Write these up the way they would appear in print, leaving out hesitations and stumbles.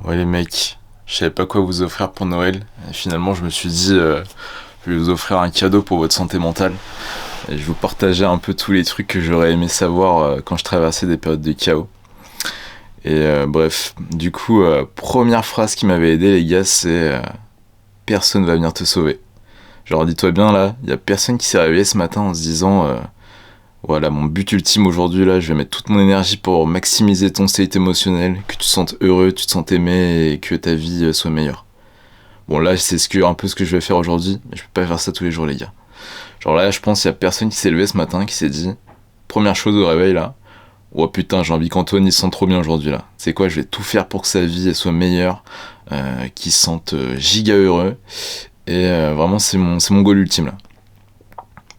Ouais les mecs, je savais pas quoi vous offrir pour Noël. Et finalement je me suis dit, je vais vous offrir un cadeau pour votre santé mentale. Et je vais vous partager un peu tous les trucs que j'aurais aimé savoir quand je traversais des périodes de chaos. Et bref, du coup, première phrase qui m'avait aidé les gars, c'est personne va venir te sauver. Genre dis-toi bien là, y a personne qui s'est réveillé ce matin en se disant voilà, mon but ultime aujourd'hui là, je vais mettre toute mon énergie pour maximiser ton state émotionnel, que tu te sentes heureux, tu te sentes aimé et que ta vie soit meilleure. Bon là, c'est un peu ce que je vais faire aujourd'hui, mais je peux pas faire ça tous les jours les gars. Genre là, je pense qu'il y a personne qui s'est levé ce matin qui s'est dit première chose au réveil là. Oh putain, j'ai envie qu'Antoine il se sente trop bien aujourd'hui là. C'est quoi, je vais tout faire pour que sa vie elle soit meilleure, qu'il se sente giga heureux. Et vraiment, c'est mon goal ultime là.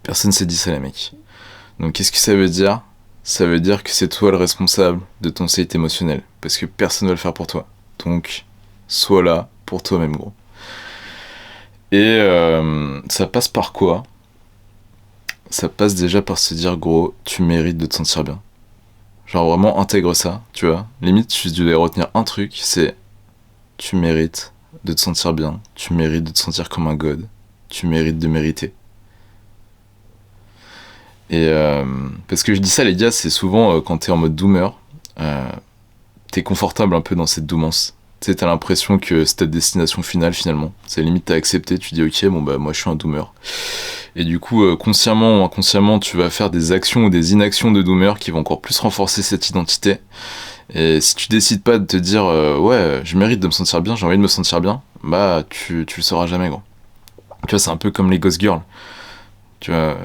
Personne s'est dit ça les mecs. Donc qu'est-ce que ça veut dire? Ça veut dire que c'est toi le responsable de ton state émotionnel. Parce que personne ne va le faire pour toi. Donc, sois là pour toi-même gros. Et ça passe par quoi? Ça passe déjà par se dire gros, tu mérites de te sentir bien. Genre vraiment intègre ça, tu vois. Limite, tu devais retenir un truc, c'est tu mérites de te sentir bien, tu mérites de te sentir comme un god, tu mérites de mériter. Et parce que je dis ça les gars, c'est souvent quand t'es en mode doomer, euh, t'es confortable un peu dans cette doumance. Tu sais, t'as l'impression que c'est ta destination finale finalement. C'est limite t'as accepté, tu dis ok, bon bah moi je suis un doomer. Et du coup, consciemment ou inconsciemment, tu vas faire des actions ou des inactions de doomer qui vont encore plus renforcer cette identité. Et si tu décides pas de te dire ouais, je mérite de me sentir bien, j'ai envie de me sentir bien, bah tu le sauras jamais gros. Tu vois, c'est un peu comme les Ghost Girls. Tu vois,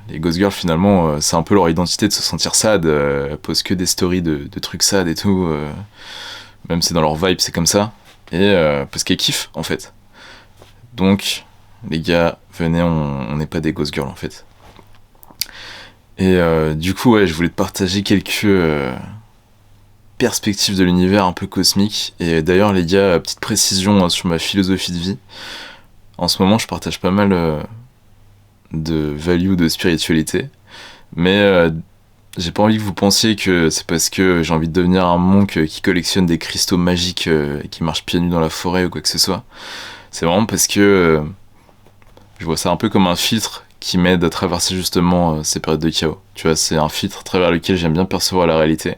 les Ghost Girls finalement, c'est un peu leur identité de se sentir sad, elles posent que des stories de trucs sad et tout, même c'est dans leur vibe, c'est comme ça. Et parce qu'elles kiffent en fait. Donc, les gars, venez, on n'est pas des Ghost Girls en fait. Et du coup, ouais, je voulais te partager quelques perspectives de l'univers un peu cosmique. Et d'ailleurs, les gars, petite précision sur ma philosophie de vie. En ce moment, je partage pas mal de value de spiritualité. Mais j'ai pas envie que vous pensiez que c'est parce que j'ai envie de devenir un monk qui collectionne des cristaux magiques et qui marche pieds nus dans la forêt ou quoi que ce soit. C'est vraiment parce que je vois ça un peu comme un filtre qui m'aide à traverser justement ces périodes de chaos. Tu vois, c'est un filtre à travers lequel j'aime bien percevoir la réalité.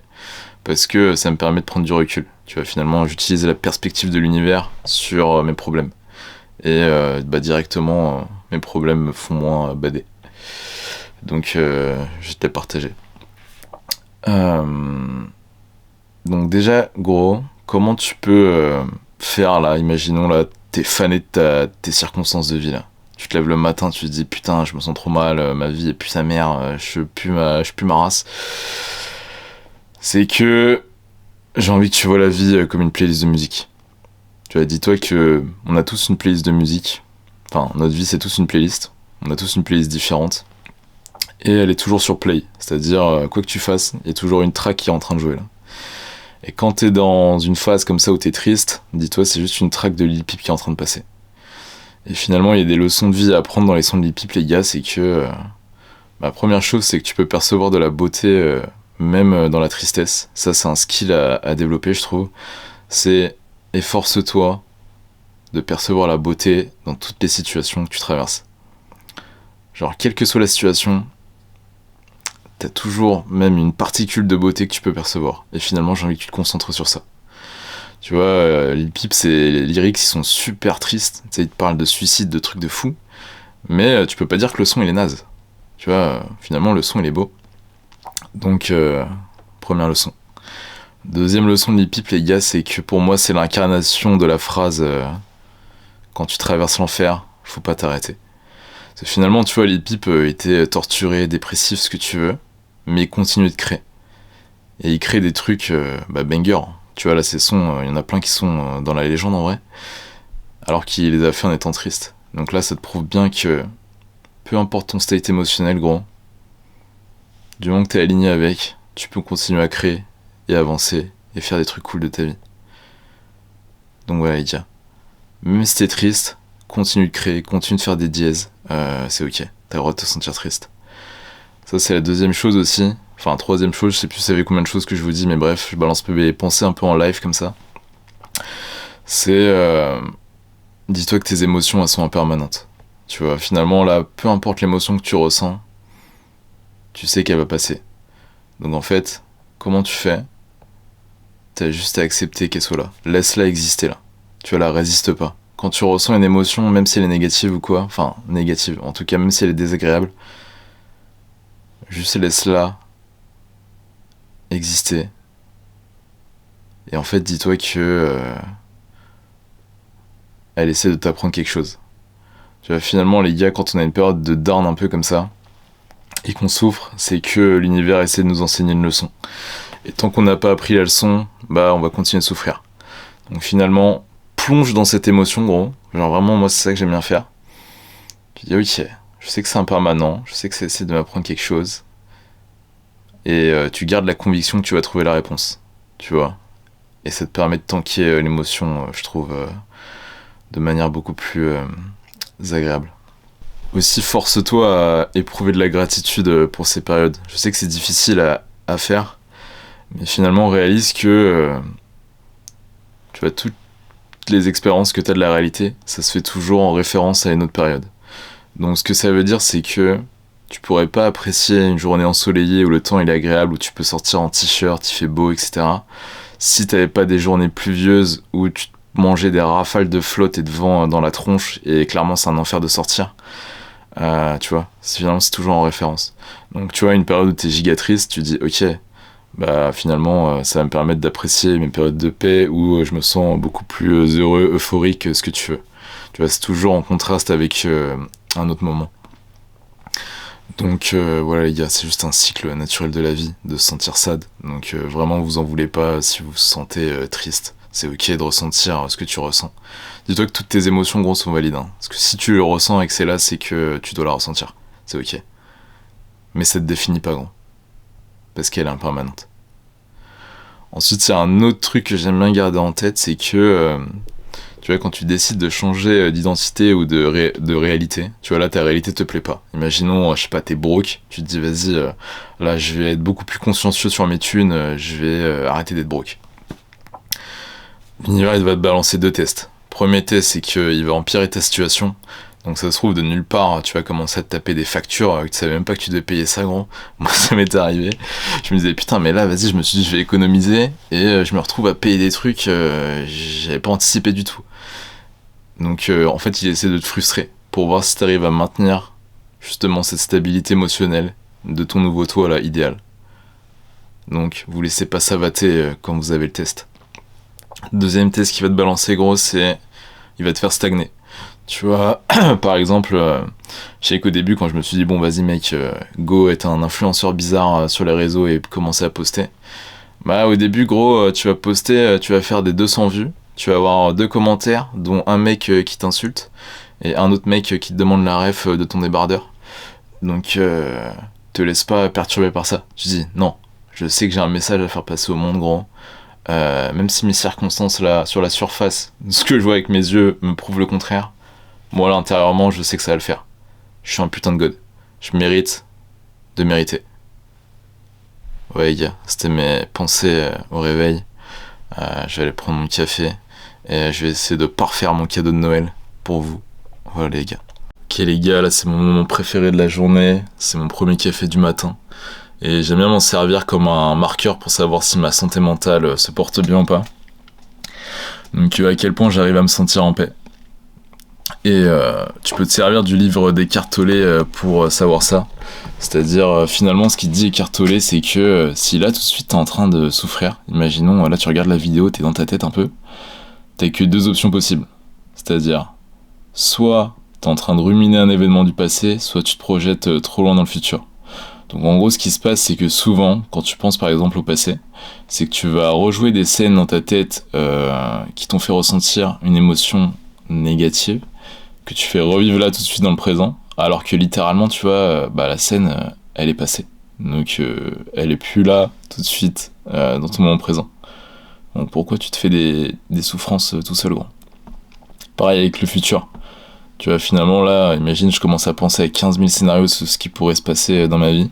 Parce que ça me permet de prendre du recul. Tu vois, finalement, j'utilise la perspective de l'univers sur mes problèmes. Et bah, directement, mes problèmes me font moins bader. Donc, je vais te les partager. Donc déjà, gros, comment tu peux faire là, imaginons là, t'es fané de tes circonstances de vie là. Tu te lèves le matin, tu te dis putain, je me sens trop mal, ma vie est plus sa mère, je suis plus ma race. C'est que j'ai envie que tu vois la vie comme une playlist de musique. Tu vois, dis-toi que on a tous une playlist de musique. Enfin, notre vie c'est tous une playlist. On a tous une playlist différente. Et elle est toujours sur play. C'est-à-dire, quoi que tu fasses, il y a toujours une track qui est en train de jouer là. Et quand t'es dans une phase comme ça où t'es triste, dis-toi c'est juste une track de Lil Peep qui est en train de passer. Et finalement, il y a des leçons de vie à apprendre dans les sons de Lil Peep, les gars, c'est que la première chose, c'est que tu peux percevoir de la beauté même dans la tristesse. Ça, c'est un skill à développer, je trouve. C'est efforce-toi de percevoir la beauté dans toutes les situations que tu traverses. Genre, quelle que soit la situation, t'as toujours même une particule de beauté que tu peux percevoir. Et finalement, j'ai envie que tu te concentres sur ça. Tu vois, Lil Peep, les lyrics, ils sont super tristes. Tu sais, ils te parlent de suicide, de trucs de fou. Mais tu peux pas dire que le son, il est naze. Tu vois, finalement, le son, il est beau. Donc, première leçon. Deuxième leçon de Lil Peep, les gars, c'est que pour moi, c'est l'incarnation de la phrase quand tu traverses l'enfer, faut pas t'arrêter. Parce que finalement, tu vois, Lil Peep était torturé, dépressif, ce que tu veux, mais il continue de créer. Et il crée des trucs banger. Tu vois, là, ces sons, il y en a plein qui sont dans la légende en vrai, alors qu'il les a fait en étant triste. Donc là, ça te prouve bien que peu importe ton state émotionnel, gros, du moment que t'es aligné avec, tu peux continuer à créer et avancer et faire des trucs cool de ta vie. Donc voilà, les gars. Même si t'es triste, continue de créer, continue de faire des dièses, c'est ok. T'as le droit de te sentir triste. Ça, c'est la deuxième chose aussi. Enfin, troisième chose, je sais plus ça fait combien de choses que je vous dis, mais bref, je balance mes pensées un peu en live comme ça. c'est... dis-toi que tes émotions, elles sont impermanentes. Tu vois, finalement, là, peu importe l'émotion que tu ressens, tu sais qu'elle va passer. Donc en fait, comment tu fais? T'as juste à accepter qu'elle soit là. Laisse-la exister là. Tu vois, la résiste pas. Quand tu ressens une émotion, même si elle est négative ou quoi, enfin, négative, en tout cas, même si elle est désagréable, juste laisse-la exister. Et en fait, dis-toi que elle essaie de t'apprendre quelque chose. Tu vois, finalement, les gars, quand on a une période de down un peu comme ça, et qu'on souffre, c'est que l'univers essaie de nous enseigner une leçon. Et tant qu'on n'a pas appris la leçon, bah on va continuer de souffrir. Donc finalement, plonge dans cette émotion, gros. Genre vraiment, moi, c'est ça que j'aime bien faire. Tu dis, ok, je sais que c'est impermanent, je sais que ça essaie de m'apprendre quelque chose. Et tu gardes la conviction que tu vas trouver la réponse. Tu vois. Et ça te permet de tanker l'émotion, je trouve, de manière beaucoup plus agréable. Aussi, force-toi à éprouver de la gratitude pour ces périodes. Je sais que c'est difficile à faire, mais finalement, réalise que tu vois, toutes les expériences que tu as de la réalité, ça se fait toujours en référence à une autre période. Donc ce que ça veut dire, c'est que tu pourrais pas apprécier une journée ensoleillée où le temps il est agréable, où tu peux sortir en t-shirt, il fait beau, etc. Si t'avais pas des journées pluvieuses où tu mangeais des rafales de flotte et de vent dans la tronche, et clairement c'est un enfer de sortir. Tu vois, finalement c'est toujours en référence. Donc tu vois, une période où t'es giga triste, tu dis ok, bah finalement ça va me permettre d'apprécier mes périodes de paix où je me sens beaucoup plus heureux, euphorique, ce que tu veux. Tu vois, c'est toujours en contraste avec un autre moment. Donc voilà les gars, c'est juste un cycle naturel de la vie, de se sentir sad. Donc vraiment vous en voulez pas si vous vous sentez triste. C'est ok de ressentir ce que tu ressens. Dis-toi que toutes tes émotions gros sont valides. Hein. Parce que si tu le ressens et que c'est là, c'est que tu dois la ressentir. C'est ok. Mais ça te définit pas gros. Parce qu'elle est impermanente. Ensuite, il y a un autre truc que j'aime bien garder en tête, c'est que tu vois, quand tu décides de changer d'identité ou de réalité, tu vois, là, ta réalité te plaît pas. Imaginons, je sais pas, t'es broke, tu te dis, vas-y, là, je vais être beaucoup plus consciencieux sur mes thunes, je vais arrêter d'être broke. L'univers, il va te balancer deux tests. Premier test, c'est qu'il va empirer ta situation. Donc ça se trouve, de nulle part, tu vas commencer à te taper des factures que tu savais même pas que tu devais payer ça, gros. Moi, ça m'était arrivé. Je me disais, putain, mais là, vas-y, je me suis dit, je vais économiser. Et je me retrouve à payer des trucs j'avais pas anticipé du tout. Donc en fait, il essaie de te frustrer pour voir si tu arrives à maintenir justement cette stabilité émotionnelle de ton nouveau toi là, idéal. Donc vous laissez pas savater quand vous avez le test. Deuxième test qui va te balancer gros, c'est il va te faire stagner. Tu vois, par exemple, je sais qu'au début quand je me suis dit bon vas-y mec, go être un influenceur bizarre sur les réseaux et commencer à poster. Bah au début gros, tu vas poster, tu vas faire des 200 vues. Tu vas avoir 2 commentaires, dont un mec qui t'insulte et un autre mec qui te demande la ref de ton débardeur. Donc, te laisse pas perturber par ça. Tu dis, non, je sais que j'ai un message à faire passer au monde, gros. Même si mes circonstances, là, sur la surface, ce que je vois avec mes yeux me prouve le contraire, moi, là, intérieurement, je sais que ça va le faire. Je suis un putain de god. Je mérite de mériter. Ouais, les gars, c'était mes pensées au réveil. Je vais aller prendre mon café et je vais essayer de parfaire mon cadeau de Noël pour vous. Voilà les gars. Ok les gars, là c'est mon moment préféré de la journée, c'est mon premier café du matin. Et j'aime bien m'en servir comme un marqueur pour savoir si ma santé mentale se porte bien ou pas. Donc à quel point j'arrive à me sentir en paix. Et tu peux te servir du livre d'Eckhart Tolle pour savoir ça. C'est-à-dire, finalement, ce qu'il dit Eckhart Tolle, c'est que si là, tout de suite, t'es en train de souffrir, imaginons, là, tu regardes la vidéo, t'es dans ta tête un peu, t'as que 2 options possibles. C'est-à-dire, soit t'es en train de ruminer un événement du passé, soit tu te projettes trop loin dans le futur. Donc en gros, ce qui se passe, c'est que souvent, quand tu penses par exemple au passé, c'est que tu vas rejouer des scènes dans ta tête qui t'ont fait ressentir une émotion négative, que tu fais revivre là tout de suite dans le présent, alors que littéralement, tu vois, la scène, elle est passée. Donc, elle est plus là tout de suite dans ton moment présent. Donc, pourquoi tu te fais des souffrances tout seul, gros? Pareil avec le futur. Tu vois, finalement, là, imagine, je commence à penser à 15 000 scénarios sur ce qui pourrait se passer dans ma vie.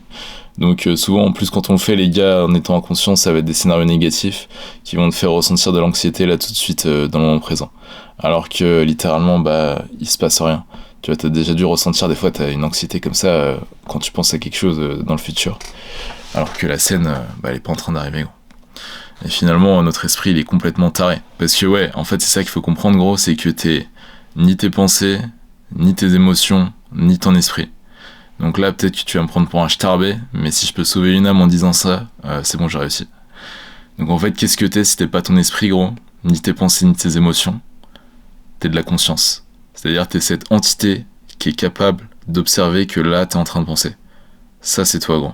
Donc souvent, en plus, quand on le fait, les gars, en étant inconscient, ça va être des scénarios négatifs qui vont te faire ressentir de l'anxiété là tout de suite dans le moment présent. Alors que littéralement, bah, il se passe rien. Tu vois, t'as déjà dû ressentir des fois, t'as une anxiété comme ça quand tu penses à quelque chose dans le futur. Alors que la scène, bah, elle est pas en train d'arriver, gros. Et finalement, notre esprit, il est complètement taré. Parce que ouais, en fait, c'est ça qu'il faut comprendre, gros, c'est que t'es ni tes pensées, ni tes émotions, ni ton esprit. Donc là, peut-être que tu vas me prendre pour un starbé, mais si je peux sauver une âme en disant ça, c'est bon, j'ai réussi. Donc en fait, qu'est-ce que t'es si t'es pas ton esprit, gros, ni tes pensées, ni tes émotions? T'es de la conscience. C'est-à-dire t'es cette entité qui est capable d'observer que là, t'es en train de penser. Ça, c'est toi, gros.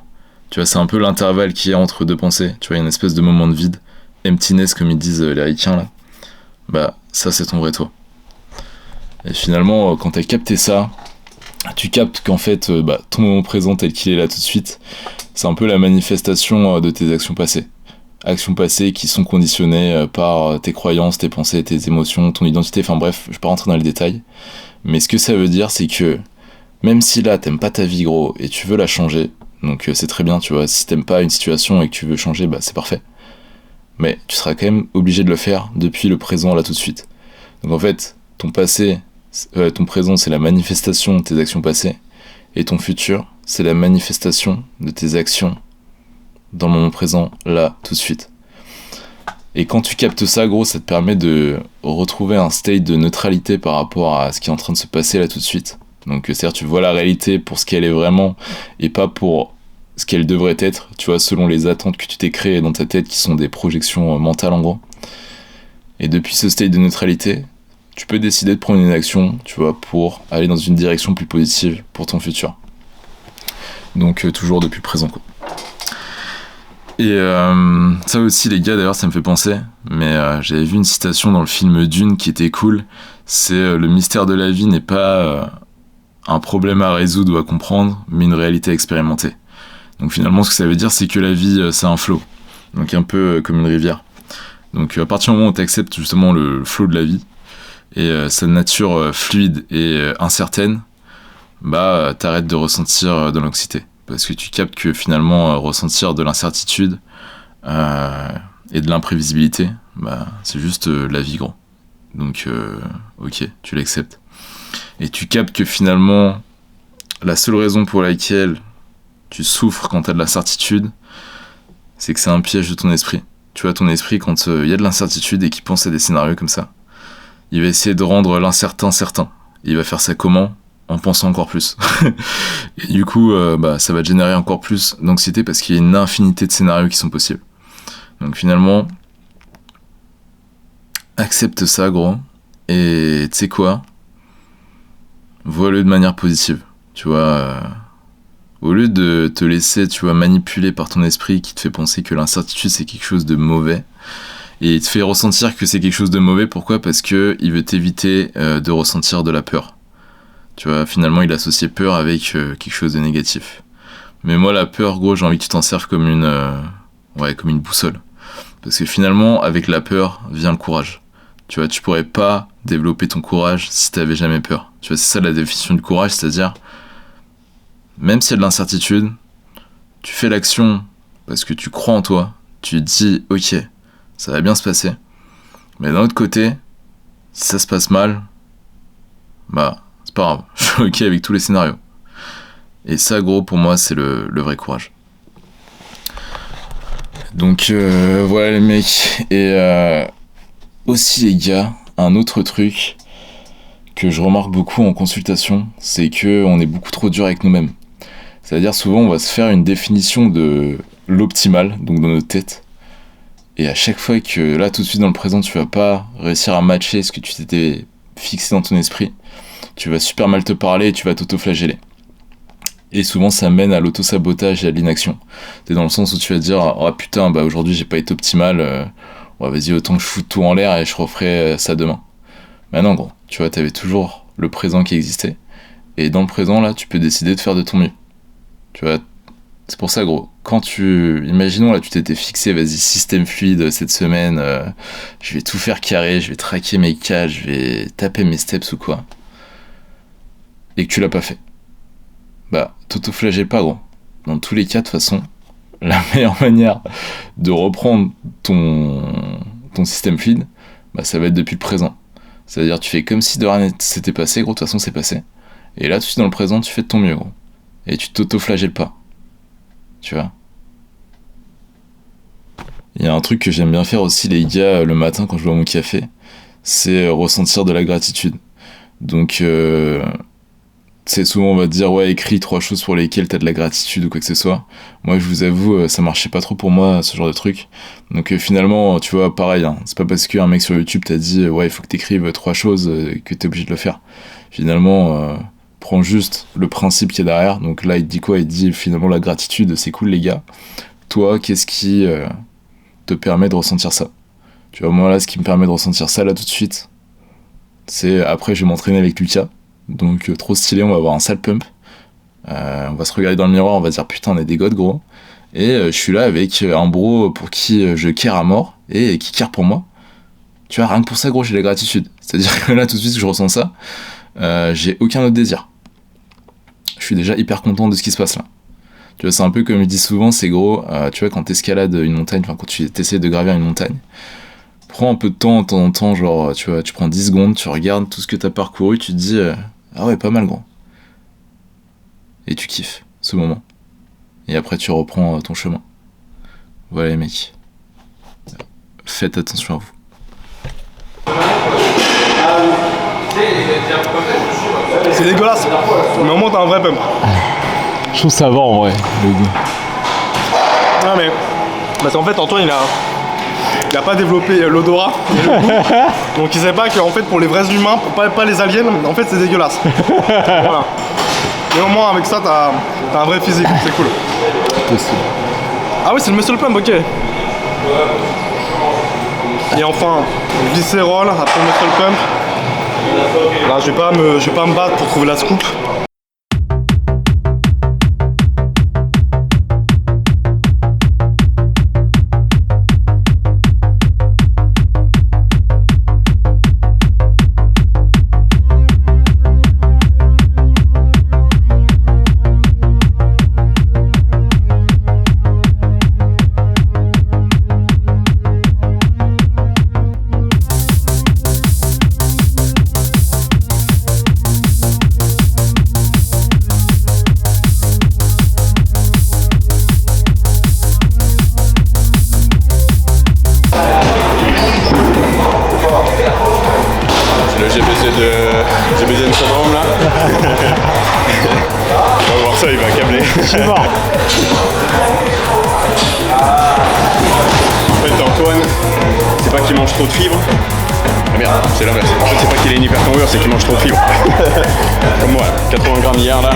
Tu vois, c'est un peu l'intervalle qu'il y a entre deux pensées. Tu vois, il y a une espèce de moment de vide, emptiness, comme ils disent les ricains, là. Bah, ça, c'est ton vrai toi. Et finalement, quand t'as capté ça, tu captes qu'en fait, bah, ton moment présent tel qu'il est là tout de suite, c'est un peu la manifestation de tes actions passées. Actions passées qui sont conditionnées par tes croyances, tes pensées, tes émotions, ton identité, enfin bref, je vais pas rentrer dans les détails. Mais ce que ça veut dire, c'est que même si là, t'aimes pas ta vie, gros, et tu veux la changer, donc c'est très bien, tu vois, si t'aimes pas une situation et que tu veux changer, bah c'est parfait. Mais tu seras quand même obligé de le faire depuis le présent, là tout de suite. Donc en fait, ton présent, c'est la manifestation de tes actions passées, et ton futur, c'est la manifestation de tes actions dans le moment présent, là, tout de suite. Et quand tu captes ça, gros, ça te permet de retrouver un state de neutralité par rapport à ce qui est en train de se passer là tout de suite. Donc c'est-à-dire tu vois la réalité pour ce qu'elle est vraiment, et pas pour ce qu'elle devrait être, tu vois, selon les attentes que tu t'es créées dans ta tête, qui sont des projections mentales en gros. Et depuis ce state de neutralité, tu peux décider de prendre une action, tu vois, pour aller dans une direction plus positive pour ton futur. Donc toujours depuis le présent, quoi. Et ça aussi, les gars, d'ailleurs, ça me fait penser, mais j'avais vu une citation dans le film Dune qui était cool, c'est le mystère de la vie n'est pas un problème à résoudre ou à comprendre, mais une réalité à expérimenter. Donc finalement, ce que ça veut dire, c'est que la vie, c'est un flow, donc un peu comme une rivière. Donc à partir du moment où tu acceptes justement le flow de la vie, et sa nature fluide et incertaine, bah t'arrêtes de ressentir de l'anxiété. Parce que tu captes que finalement ressentir de l'incertitude et de l'imprévisibilité, bah c'est juste la vie, gros. Donc ok, tu l'acceptes. Et tu captes que finalement la seule raison pour laquelle tu souffres quand t'as de l'incertitude, c'est que c'est un piège de ton esprit. Tu vois, ton esprit, quand il y a de l'incertitude et qu'il pense à des scénarios comme ça, il va essayer de rendre l'incertain certain. Et il va faire ça comment ? En pensant encore plus. Et du coup, bah, ça va générer encore plus d'anxiété parce qu'il y a une infinité de scénarios qui sont possibles. Donc finalement, accepte ça, gros. Et tu sais quoi ? Vois-le de manière positive. Tu vois, au lieu de te laisser, tu vois, manipuler par ton esprit qui te fait penser que l'incertitude c'est quelque chose de mauvais, et il te fait ressentir que c'est quelque chose de mauvais. Pourquoi ? Parce que il veut t'éviter de ressentir de la peur. Tu vois, finalement, il associait peur avec quelque chose de négatif. Mais moi, la peur, gros, j'ai envie que tu t'en serves comme comme une boussole. Parce que finalement, avec la peur, vient le courage. Tu vois, tu pourrais pas développer ton courage si t'avais jamais peur. Tu vois, c'est ça la définition du courage, c'est-à-dire, même s'il y a de l'incertitude, tu fais l'action parce que tu crois en toi, tu te dis, ok, ça va bien se passer. Mais d'un autre côté, si ça se passe mal, bah, c'est pas grave, je suis ok avec tous les scénarios. Et ça, gros, pour moi, c'est le vrai courage. Donc, voilà les mecs. Et aussi, les gars, un autre truc que je remarque beaucoup en consultation, c'est qu'on est beaucoup trop dur avec nous-mêmes. C'est-à-dire, souvent, on va se faire une définition de l'optimal, donc dans notre tête. Et à chaque fois que, là, tout de suite, dans le présent, tu vas pas réussir à matcher ce que tu t'étais fixé dans ton esprit, tu vas super mal te parler et tu vas t'auto-flageller. Et souvent ça mène à l'auto-sabotage et à l'inaction. T'es dans le sens où tu vas te dire, oh putain, bah aujourd'hui j'ai pas été optimal, ouais, vas-y, autant que je foute tout en l'air et je referai ça demain. Mais non, gros, tu vois, t'avais toujours le présent qui existait. Et dans le présent, là, tu peux décider de faire de ton mieux. Tu vois, c'est pour ça, gros, imaginons, là, tu t'étais fixé, vas-y, système fluide cette semaine, je vais tout faire carré, je vais traquer mes cas, je vais taper mes steps ou quoi. Et que tu l'as pas fait. Bah, t'auto-flagelle pas, gros. dans tous les cas, de toute façon, la meilleure manière de reprendre ton système fluide, bah, ça va être depuis le présent. C'est-à-dire, tu fais comme si de rien s'était passé, gros, de toute façon, c'est passé. Et là, tout de suite, dans le présent, tu fais de ton mieux, gros. Et tu t'auto-flagelles pas. Tu vois. Il y a un truc que j'aime bien faire aussi, les gars, le matin, quand je bois mon café, c'est ressentir de la gratitude. Donc, c'est souvent, on va te dire, ouais, écris 3 choses pour lesquelles t'as de la gratitude ou quoi que ce soit. Moi, je vous avoue, ça marchait pas trop pour moi, ce genre de truc. Donc, finalement, tu vois, pareil, hein, c'est pas parce qu'un mec sur YouTube t'a dit, ouais, il faut que t'écrives 3 choses que t'es obligé de le faire. Finalement, prends juste le principe qu'il y a derrière. Donc là, il te dit quoi? Il te dit, finalement, la gratitude, c'est cool, les gars. Toi, qu'est-ce qui te permet de ressentir ça? Tu vois, moi, là, ce qui me permet de ressentir ça, là, tout de suite, c'est, après, je vais m'entraîner avec Lucas. Donc trop stylé, on va avoir un sale pump. On va se regarder dans le miroir, on va dire putain on est des godes gros. Et je suis là avec un bro pour qui je care à mort et qui care pour moi. Tu vois, rien que pour ça gros j'ai la gratitude. C'est-à-dire que là tout de suite que je ressens ça, j'ai aucun autre désir. Je suis déjà hyper content de ce qui se passe là. Tu vois, c'est un peu comme je dis souvent, c'est gros, tu vois quand t'escalades une montagne, enfin quand tu essaies de gravir une montagne, prends un peu de temps en temps, genre tu vois, tu prends 10 secondes, tu regardes tout ce que t'as parcouru, tu te dis ah ouais, pas mal gros. Et tu kiffes ce moment. Et après tu reprends ton chemin. Voilà les mecs. Faites attention à vous. C'est dégueulasse, mais au moins t'as un vrai pump. Je trouve ça va en vrai, le goût. Non mais, parce qu'en fait Antoine il a pas développé l'odorat et le goût. Donc il sait pas qu'en fait pour les vrais humains, pas les aliens, en fait c'est dégueulasse. Voilà. Mais au moins avec ça t'as un vrai physique, c'est cool. Possible. Ah oui c'est le muscle pump, ok. Et enfin, viscérol, après le muscle pump. Là je vais pas me battre pour trouver la scoop. GBZ Syndrome là. On va voir ça, il va câbler. Je suis mort. En fait Antoine, c'est pas qu'il mange trop de fibres. Ah merde, c'est l'inverse. En fait c'est pas qu'il est une hypercongrueur, c'est qu'il mange trop de fibres. Comme moi, 80 grammes hier là.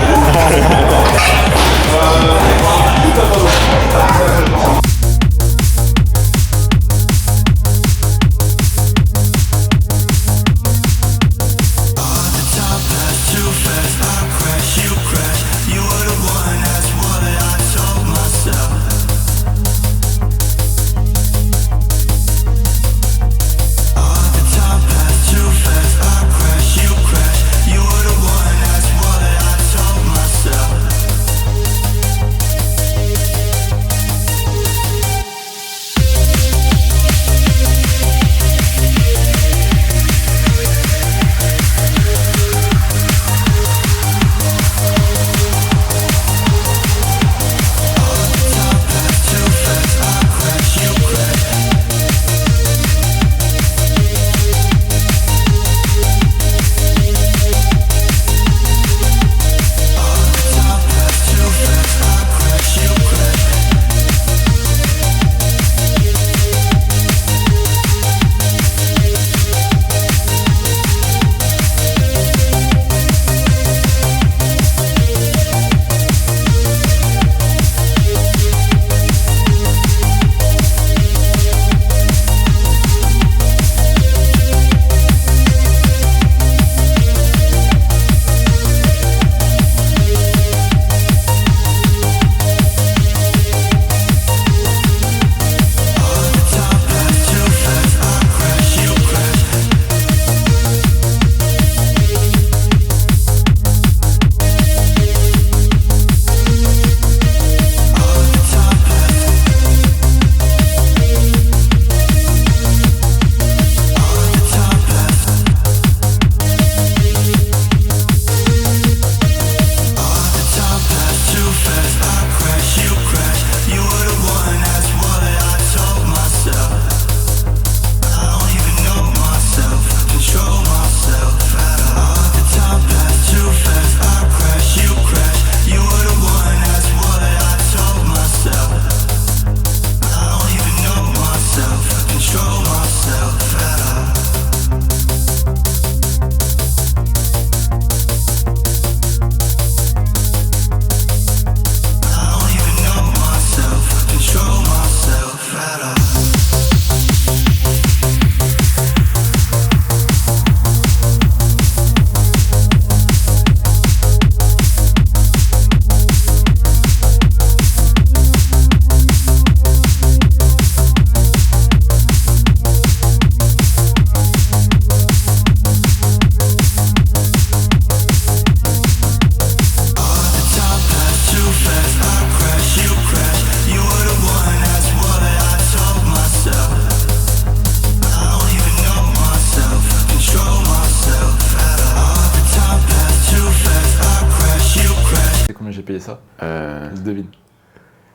payer ça? Euh, Je devine.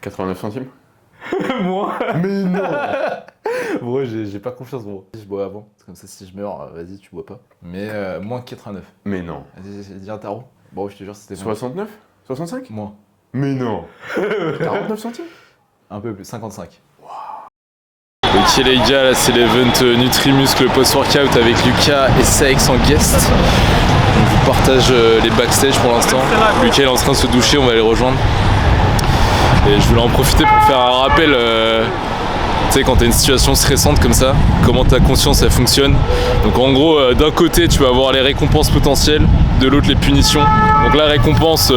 89 centimes. Moi? Mais non. Bro, j'ai pas confiance, gros. Je bois avant. C'est comme ça, si je meurs, vas-y, tu bois pas. Mais moins que 89. Mais non. Vas-y, dis un tarot. Bon, je te jure, c'était 69? 65? moins. Mais non. 49 centimes? Un peu plus, 55. Ok les gars, là c'est l'event Nutri-Muscle post-workout avec Lucas et Saex en guest. On vous partage les backstage pour l'instant. Lucas est en train de se doucher, on va les rejoindre. Et je voulais en profiter pour faire un rappel, tu sais quand t'as une situation stressante comme ça, comment ta conscience elle fonctionne. Donc en gros, d'un côté tu vas avoir les récompenses potentielles, de l'autre les punitions. Donc la récompense,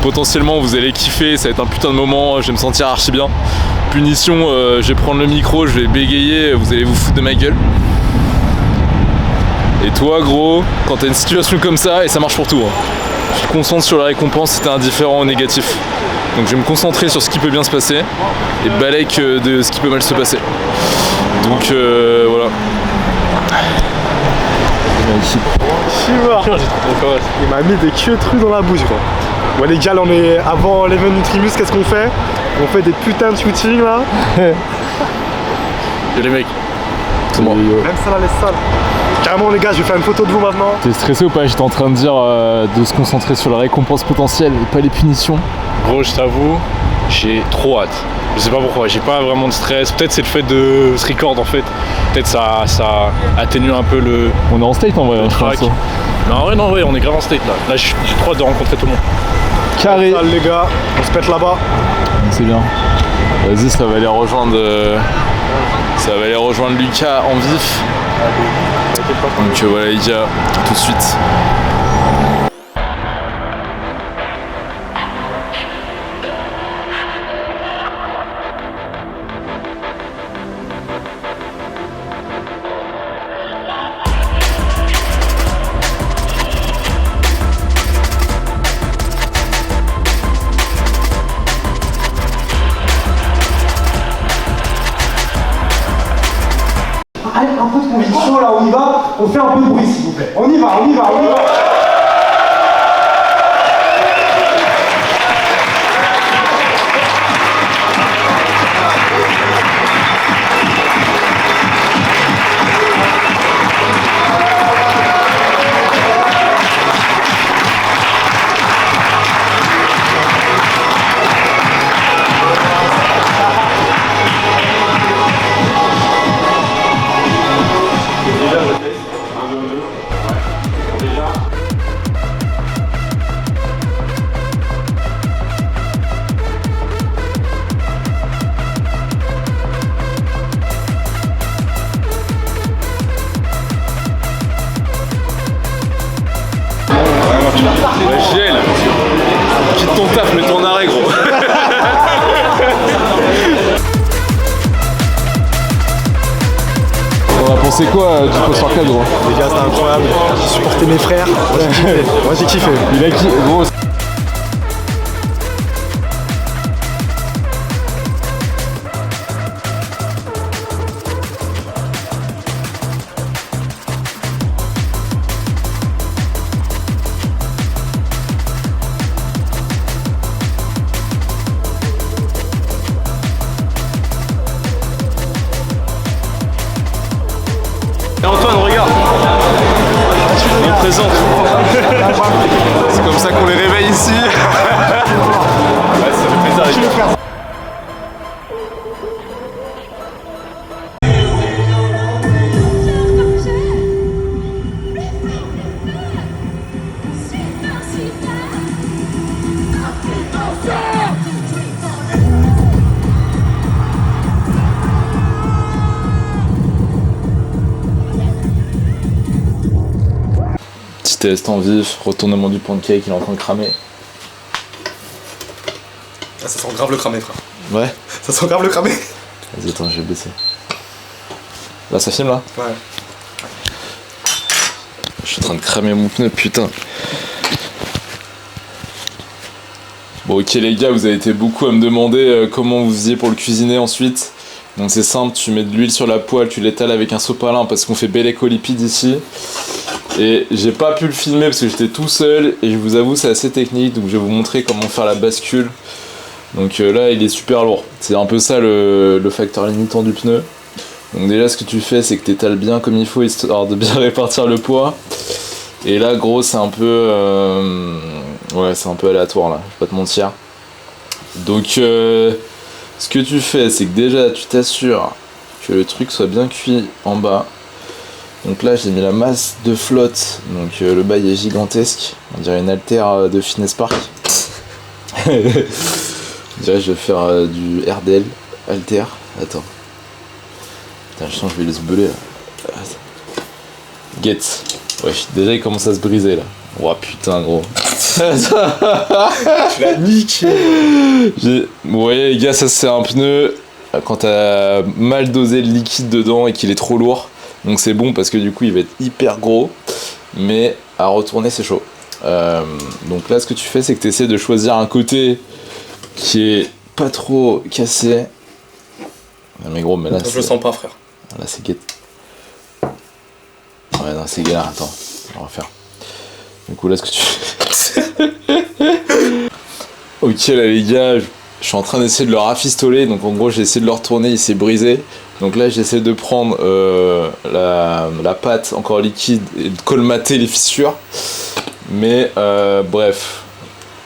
potentiellement vous allez kiffer, ça va être un putain de moment, je vais me sentir archi bien. Punition, je vais prendre le micro, je vais bégayer, vous allez vous foutre de ma gueule. Et toi gros, quand t'as une situation comme ça, et ça marche pour tout, hein, tu te concentres sur la récompense si t'es indifférent ou négatif. Donc je vais me concentrer sur ce qui peut bien se passer et balèque de ce qui peut mal se passer. Donc voilà. Je suis mort. Il m'a mis des queues dans la bouche quoi. Bon les gars, là, on est avant l'event Nutrimus, qu'est-ce qu'on fait? On fait des putains de shootings là. Yo les mecs, c'est moi. Même ça là, les salles. Carrément les gars, je vais faire une photo de vous maintenant. T'es stressé ou pas? J'étais en train de dire de se concentrer sur la récompense potentielle et pas les punitions. Gros, je t'avoue, j'ai trop hâte. Je sais pas pourquoi, j'ai pas vraiment de stress. Peut-être c'est le fait de se record en fait. Peut-être ça atténue un peu le. On est en state en vrai, je pense. track. Non, ouais, on est grave en state là. Là, j'ai trop hâte de rencontrer tout le monde. Carré. Salle les gars, on se pète là-bas. C'est bien. Vas-y, ça va aller rejoindre Lucas en vif. Donc voilà les gars, tout de suite. Allez, un peu de conviction, là on y va, on fait un peu de bruit s'il vous plaît. On y va. Ouais, Giel, quitte ton taf, mets-toi en arrêt gros. On a pensé quoi du post-workout, gros? Les gars, c'était incroyable. J'ai supporté mes frères. Moi j'ai kiffé. Il a qui, gros? Et Antoine, regarde. On te présente. C'est comme ça qu'on les réveille ici. Ouais, ça fait plaisir les gars. Petit test en vif, retournement du pancake, il est en train de cramer. Ah, ça sent grave le cramé frère. Ouais. Ça sent grave le cramé. Vas-y, attends, je vais baisser. Là, ça filme là? Ouais. Je suis en train de cramer mon pneu, putain. Bon, ok les gars, vous avez été beaucoup à me demander comment vous faisiez pour le cuisiner ensuite. Donc c'est simple, tu mets de l'huile sur la poêle, tu l'étales avec un sopalin parce qu'on fait bellec aux lipides ici. Et j'ai pas pu le filmer parce que j'étais tout seul et je vous avoue c'est assez technique, donc je vais vous montrer comment faire la bascule. Donc là il est super lourd, c'est un peu ça le facteur limitant du pneu. Donc déjà ce que tu fais c'est que t'étales bien comme il faut histoire de bien répartir le poids. Et là gros c'est un peu ouais c'est un peu aléatoire là, je vais pas te mentir. Donc ce que tu fais c'est que déjà tu t'assures que le truc soit bien cuit en bas. Donc là j'ai mis la masse de flotte, donc le bail est gigantesque, on dirait une haltère de Fitness Park. On dirait que je vais faire du RDL, haltère, attends. Putain je sens que je vais les beler là. Get. Ouais, déjà il commence à se briser là. Oh putain gros. Tu l'as niqué. Vous voyez les gars, ça c'est un pneu quand t'as mal dosé le liquide dedans et qu'il est trop lourd. Donc c'est bon parce que du coup il va être hyper gros, mais à retourner c'est chaud. Donc là ce que tu fais c'est que tu essaies de choisir un côté qui est pas trop cassé. Ah, mais gros mais là Je le sens pas frère. Là c'est guette. Ouais non c'est galère, attends, on va refaire. Du coup là ce que tu fais... Ok là les gars, je suis en train d'essayer de le rafistoler, donc en gros j'ai essayé de le retourner, il s'est brisé. Donc là j'essaie de prendre la pâte encore liquide et de colmater les fissures. Mais bref,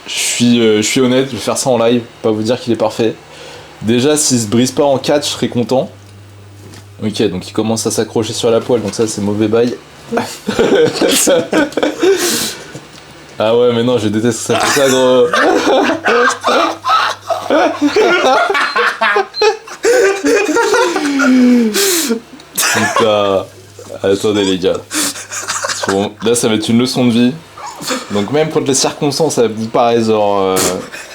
je suis honnête, je vais faire ça en live, pas vous dire qu'il est parfait. Déjà s'il se brise pas en 4 je serais content. Ok donc il commence à s'accrocher sur la poêle, donc ça c'est mauvais bail. Ah ouais mais non je déteste que ça fait ça gros. Putain. Attendez les gars. Bon, là ça va être une leçon de vie. Donc même quand les circonstances vous paraissent genre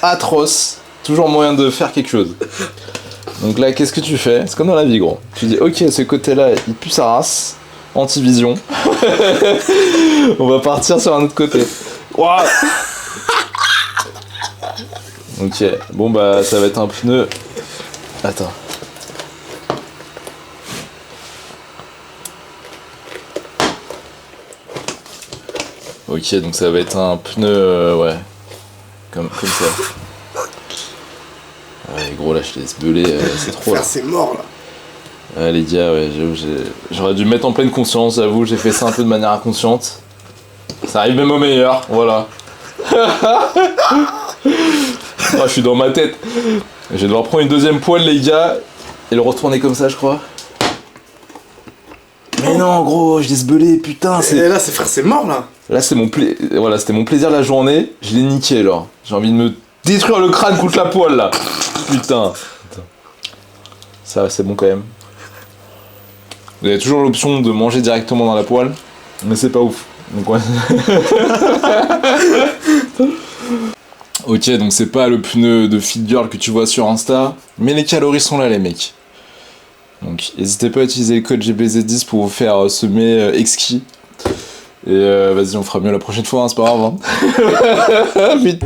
atroces, toujours moyen de faire quelque chose. Donc là qu'est-ce que tu fais? C'est comme dans la vie gros. Tu dis ok ce côté là il pue sa race. Anti-vision. On va partir sur un autre côté. Wow. Ok, bon bah ça va être un pneu. Attends. Ok, donc ça va être un pneu, ouais, comme ça. Ouais, gros là je laisse beuler, c'est trop là. C'est mort là. Ouais les gars, ouais, j'aurais dû me mettre en pleine conscience, j'avoue, j'ai fait ça un peu de manière inconsciente. Ça arrive même au meilleur, voilà. Oh, je suis dans ma tête. Je vais devoir prendre une deuxième poêle les gars et le retourner comme ça je crois. Mais non gros, je laisse beuler, putain c'est... Et là c'est mort là. Là c'est voilà, c'était mon plaisir de la journée, je l'ai niqué là. J'ai envie de me détruire le crâne contre la poêle là. Putain. Ça c'est bon quand même. Vous avez toujours l'option de manger directement dans la poêle, mais c'est pas ouf. Donc ouais. Ok, donc c'est pas le pneu de fit girl que tu vois sur Insta, mais les calories sont là les mecs. Donc n'hésitez pas à utiliser le code GBZ10 pour vous faire semer exquis. Et vas-y on fera mieux la prochaine fois, hein, c'est pas grave. Hein. Vite.